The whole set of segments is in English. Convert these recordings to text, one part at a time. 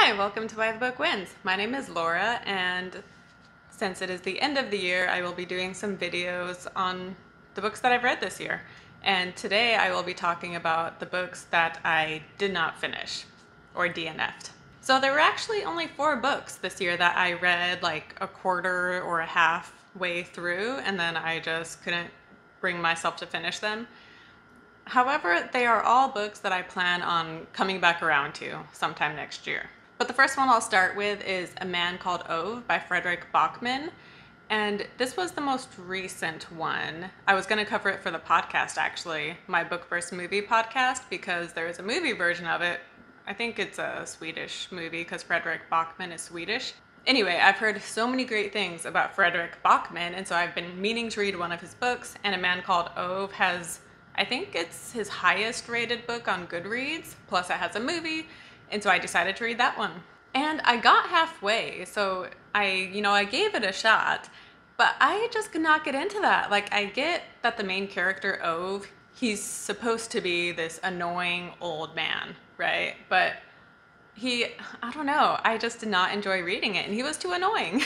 Hi, welcome to Why the Book Wins. My name is Laura, and since it is the end of the year, I will be doing some videos on the books that I've read this year. And today I will be talking about the books that I did not finish, or DNF'd. So there were actually only 4 books this year that I read like a quarter or a half way through, and then I just couldn't bring myself to finish them. However, they are all books that I plan on coming back around to sometime next year. But the first one I'll start with is A Man Called Ove by Fredrik Backman. And this was the most recent one. I was going to cover it for the podcast, actually, my Book vs. Movie podcast, because there is a movie version of it. I think it's a Swedish movie because Fredrik Backman is Swedish. Anyway, I've heard so many great things about Fredrik Backman, and so I've been meaning to read one of his books, and A Man Called Ove has, I think it's his highest rated book on Goodreads, plus it has a movie, and so I decided to read that one. And I got halfway, so I gave it a shot, but I just could not get into that. Like, I get that the main character, Ove, he's supposed to be this annoying old man, right? But I don't know, I just did not enjoy reading it, and he was too annoying.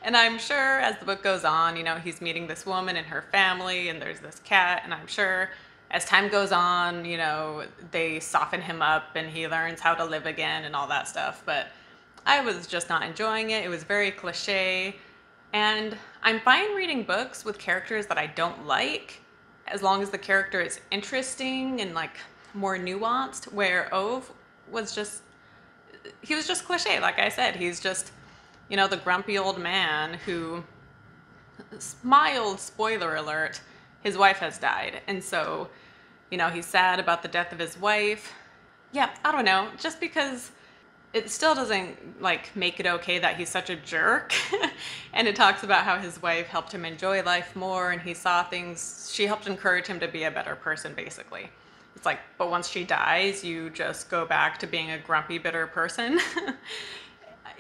And I'm sure as the book goes on, he's meeting this woman and her family, and there's this cat, and I'm sure as time goes on, they soften him up and he learns how to live again and all that stuff. But I was just not enjoying it. It was very cliche. And I'm fine reading books with characters that I don't like, as long as the character is interesting and like more nuanced, where Ove was just, he was just cliche. Like I said, he's just, the grumpy old man who, mild spoiler alert, his wife has died. And so, he's sad about the death of his wife. Yeah, I don't know, just because it still doesn't make it okay that he's such a jerk. And it talks about how his wife helped him enjoy life more, and he saw things, she helped encourage him to be a better person, basically. It's like, but once she dies, you just go back to being a grumpy, bitter person.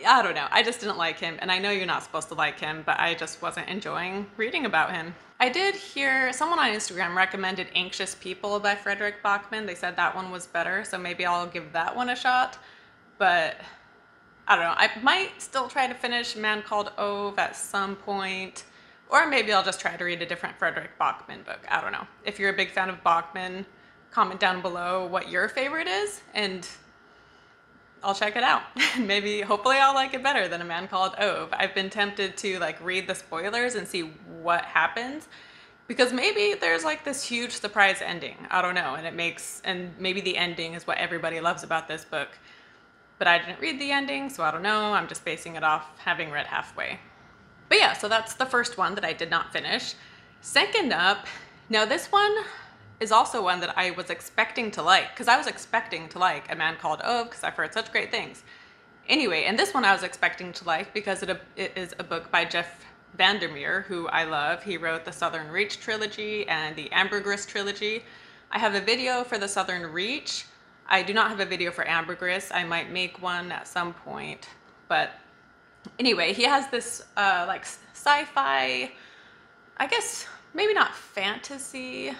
I don't know, I just didn't like him, and I know you're not supposed to like him, but I just wasn't enjoying reading about him. I did hear someone on Instagram recommended Anxious People by Fredrik Backman. They said that one was better, so maybe I'll give that one a shot. But I don't know, I might still try to finish Man Called Ove at some point, or maybe I'll just try to read a different Fredrik Backman book. I don't know. If you're a big fan of Backman, comment down below what your favorite is, and I'll check it out. Maybe, hopefully I'll like it better than A Man Called Ove. I've been tempted to read the spoilers and see what happens, because maybe there's this huge surprise ending. I don't know, and maybe the ending is what everybody loves about this book. But I didn't read the ending, so I don't know. I'm just basing it off having read halfway. But yeah, so that's the first one that I did not finish. Second up, now this one is also one that I was expecting to like, because I was expecting to like A Man Called Ove, because I've heard such great things. Anyway, and this one I was expecting to like because it is a book by Jeff Vandermeer, who I love. He wrote the Southern Reach trilogy and the Ambergris trilogy. I have a video for the Southern Reach. I do not have a video for Ambergris. I might make one at some point. But anyway, he has this sci-fi, I guess maybe not fantasy.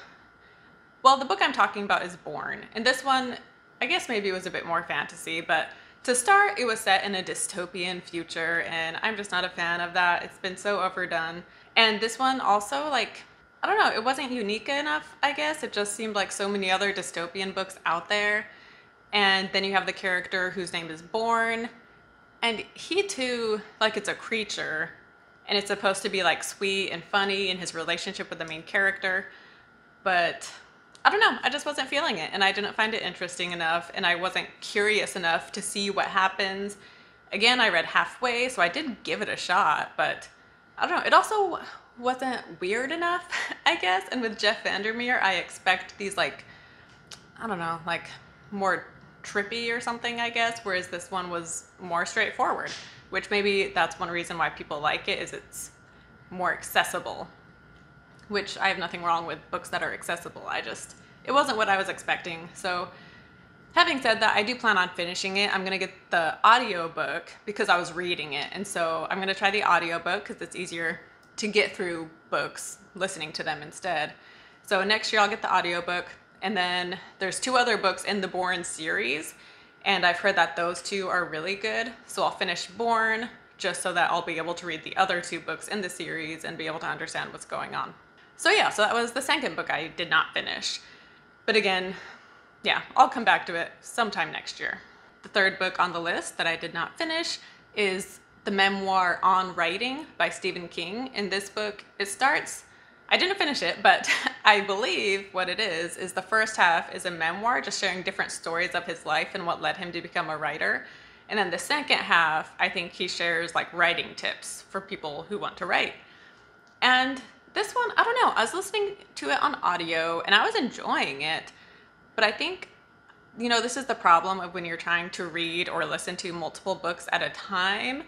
Well, the book I'm talking about is Borne, and this one, I guess maybe it was a bit more fantasy, but to start, it was set in a dystopian future, and I'm just not a fan of that. It's been so overdone. And this one also, I don't know, it wasn't unique enough, I guess. It just seemed like so many other dystopian books out there. And then you have the character whose name is Borne, and he too, it's a creature, and it's supposed to be sweet and funny in his relationship with the main character, but I don't know, I just wasn't feeling it, and I didn't find it interesting enough, and I wasn't curious enough to see what happens. Again, I read halfway, so I did give it a shot, but I don't know, it also wasn't weird enough, I guess. And with Jeff Vandermeer, I expect these I don't know, more trippy or something, I guess, whereas this one was more straightforward, which maybe that's one reason why people like it, is it's more accessible. Which I have nothing wrong with books that are accessible. It wasn't what I was expecting. So having said that, I do plan on finishing it. I'm going to get the audiobook because I was reading it. And so I'm going to try the audiobook because it's easier to get through books listening to them instead. So next year I'll get the audiobook. And then there's 2 other books in the Borne series. and I've heard that those two are really good. So I'll finish Borne just so that I'll be able to read the other two books in the series and be able to understand what's going on. So yeah, so that was the second book I did not finish. But again, yeah, I'll come back to it sometime next year. The third book on the list that I did not finish is the memoir On Writing by Stephen King. In this book, it starts, I didn't finish it, but I believe what it is the first half is a memoir just sharing different stories of his life and what led him to become a writer. And then the second half, I think he shares like writing tips for people who want to write. And this one, I don't know, I was listening to it on audio and I was enjoying it, but I think, you know, this is the problem of when you're trying to read or listen to multiple books at a time,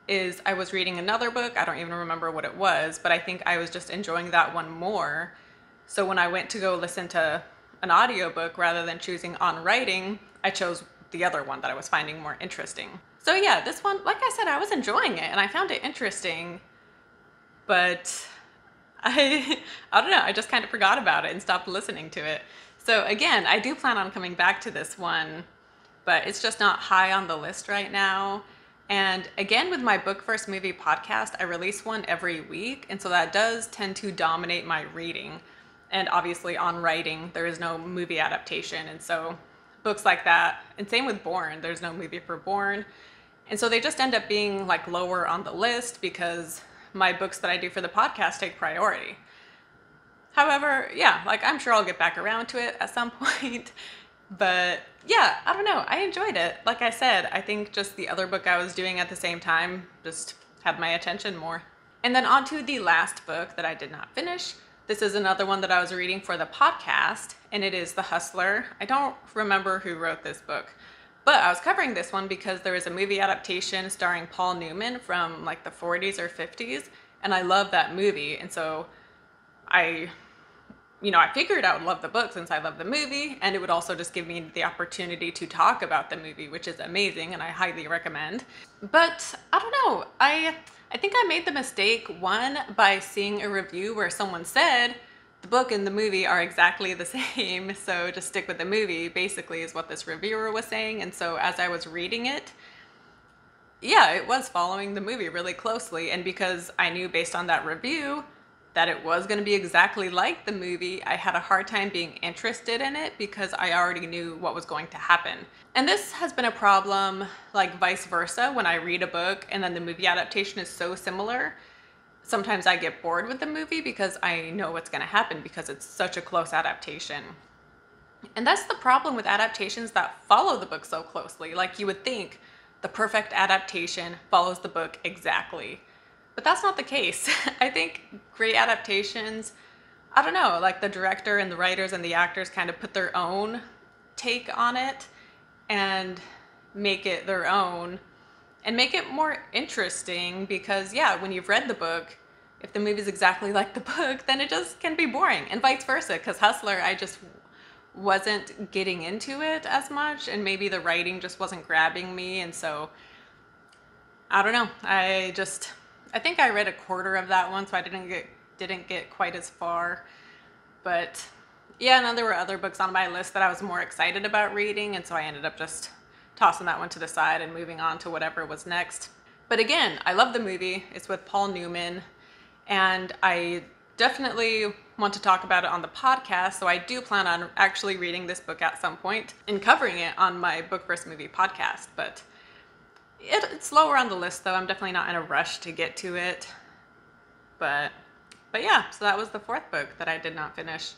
is I was reading another book, I don't even remember what it was, but I think I was just enjoying that one more. So when I went to go listen to an audiobook rather than choosing On Writing, I chose the other one that I was finding more interesting. So yeah, this one, like I said, I was enjoying it and I found it interesting, but I don't know, I just kind of forgot about it and stopped listening to it. So again, I do plan on coming back to this one, but it's just not high on the list right now. And again, with my Book First Movie podcast, I release one every week, and so that does tend to dominate my reading. And obviously On Writing, there is no movie adaptation, and so books like that, and same with Borne, there's no movie for Borne. And so they just end up being like lower on the list because my books that I do for the podcast take priority. However, yeah, like I'm sure I'll get back around to it at some point. But yeah, I don't know, I enjoyed it. Like I said, I think just the other book I was doing at the same time just had my attention more. And then on to the last book that I did not finish. This is another one that I was reading for the podcast, and it is The Hustler. I don't remember who wrote this book, but I was covering this one because there is a movie adaptation starring Paul Newman from like the 40s or 50s, and I love that movie. And so I figured I would love the book since I love the movie, and it would also just give me the opportunity to talk about the movie, which is amazing and I highly recommend. But I don't know, I think I made the mistake, one, by seeing a review where someone said the book and the movie are exactly the same, so just stick with the movie, basically is what this reviewer was saying. And so as I was reading it, yeah, it was following the movie really closely, and because I knew based on that review that it was going to be exactly like the movie, I had a hard time being interested in it because I already knew what was going to happen. And this has been a problem, like vice versa, when I read a book and then the movie adaptation is so similar. Sometimes I get bored with the movie because I know what's going to happen because it's such a close adaptation. And that's the problem with adaptations that follow the book so closely. Like you would think the perfect adaptation follows the book exactly. But that's not the case. I think great adaptations, I don't know, like the director and the writers and the actors kind of put their own take on it and make it their own and make it more interesting, because yeah, when you've read the book, if the movie's exactly like the book, then it just can be boring, and vice versa, because Hustler, I just wasn't getting into it as much, and maybe the writing just wasn't grabbing me, and so I don't know, I think I read a quarter of that one, so I didn't get quite as far. But yeah, and then there were other books on my list that I was more excited about reading, and so I ended up just tossing that one to the side and moving on to whatever was next. But again, I love the movie. It's with Paul Newman, and I definitely want to talk about it on the podcast, so I do plan on actually reading this book at some point and covering it on my Book First Movie podcast. But it's lower on the list, though. I'm definitely not in a rush to get to it. But yeah, so that was the fourth book that I did not finish.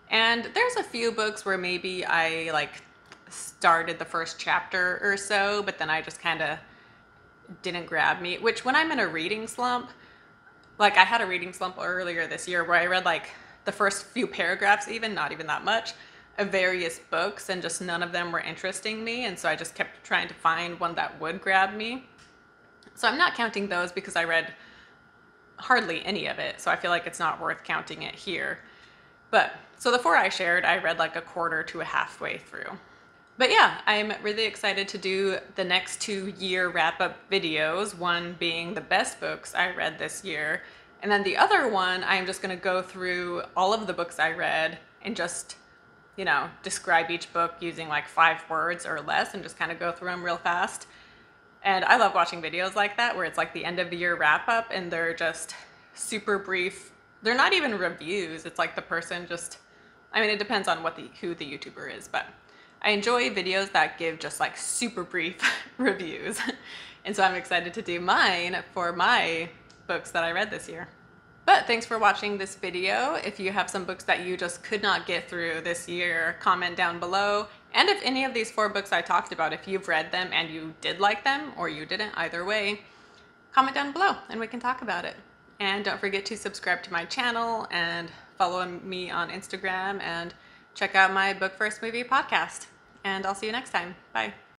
And there's a few books where maybe I like started the first chapter or so, but then I just kind of didn't grab me, which when I'm in a reading slump, like I had a reading slump earlier this year where I read like the first few paragraphs, even not even that much, of various books, and just none of them were interesting me, and so I just kept trying to find one that would grab me. So I'm not counting those because I read hardly any of it, so I feel like it's not worth counting it here. But so the four I shared, I read like a quarter to a halfway through. But yeah, I'm really excited to do the next 2-year wrap-up videos, one being the best books I read this year, and then the other one I'm just going to go through all of the books I read and just describe each book using like 5 words or less and just kind of go through them real fast. And I love watching videos like that where it's like the end of the year wrap up and they're just super brief. They're not even reviews. It's like the person it depends on who the YouTuber is, but I enjoy videos that give just like super brief reviews. And so I'm excited to do mine for my books that I read this year. But thanks for watching this video. If you have some books that you just could not get through this year, comment down below. And if any of these 4 books I talked about, if you've read them and you did like them or you didn't, either way, comment down below and we can talk about it. And don't forget to subscribe to my channel and follow me on Instagram and check out my Book First Movie podcast. And I'll see you next time. Bye.